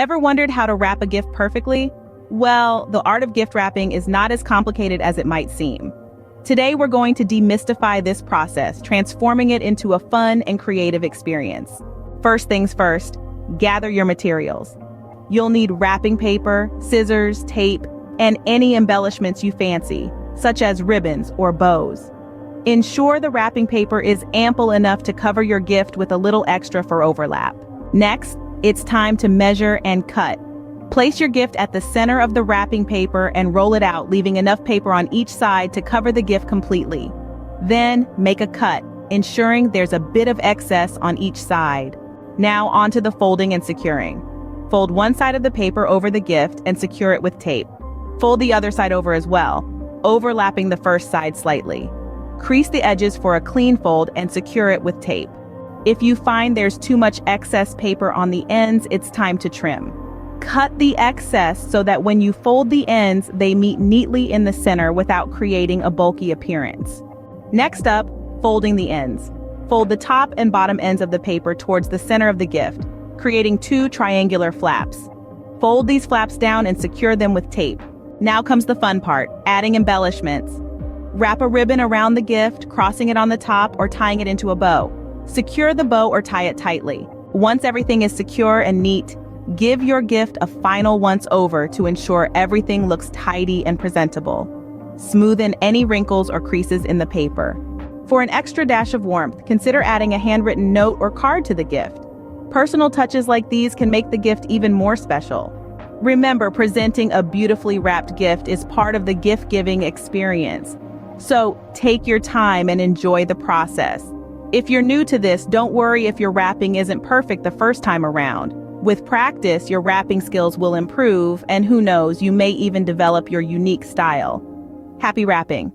Ever wondered how to wrap a gift perfectly? Well, the art of gift wrapping is not as complicated as it might seem. Today, we're going to demystify this process, transforming it into a fun and creative experience. First things first, gather your materials. You'll need wrapping paper, scissors, tape, and any embellishments you fancy, such as ribbons or bows. Ensure the wrapping paper is ample enough to cover your gift with a little extra for overlap. Next, it's time to measure and cut. Place your gift at the center of the wrapping paper and roll it out, leaving enough paper on each side to cover the gift completely. Then, make a cut, ensuring there's a bit of excess on each side. Now, onto the folding and securing. Fold one side of the paper over the gift and secure it with tape. Fold the other side over as well, overlapping the first side slightly. Crease the edges for a clean fold and secure it with tape. If you find there's too much excess paper on the ends, it's time to trim. Cut the excess so that when you fold the ends, they meet neatly in the center without creating a bulky appearance. Next up, folding the ends. Fold the top and bottom ends of the paper towards the center of the gift, creating two triangular flaps. Fold these flaps down and secure them with tape. Now comes the fun part, adding embellishments. Wrap a ribbon around the gift, crossing it on the top or tying it into a bow. Secure the bow or tie it tightly. Once everything is secure and neat, give your gift a final once-over to ensure everything looks tidy and presentable. Smoothen any wrinkles or creases in the paper. For an extra dash of warmth, consider adding a handwritten note or card to the gift. Personal touches like these can make the gift even more special. Remember, presenting a beautifully wrapped gift is part of the gift-giving experience. So take your time and enjoy the process. If you're new to this, don't worry if your wrapping isn't perfect the first time around. With practice, your wrapping skills will improve, and who knows, you may even develop your unique style. Happy wrapping!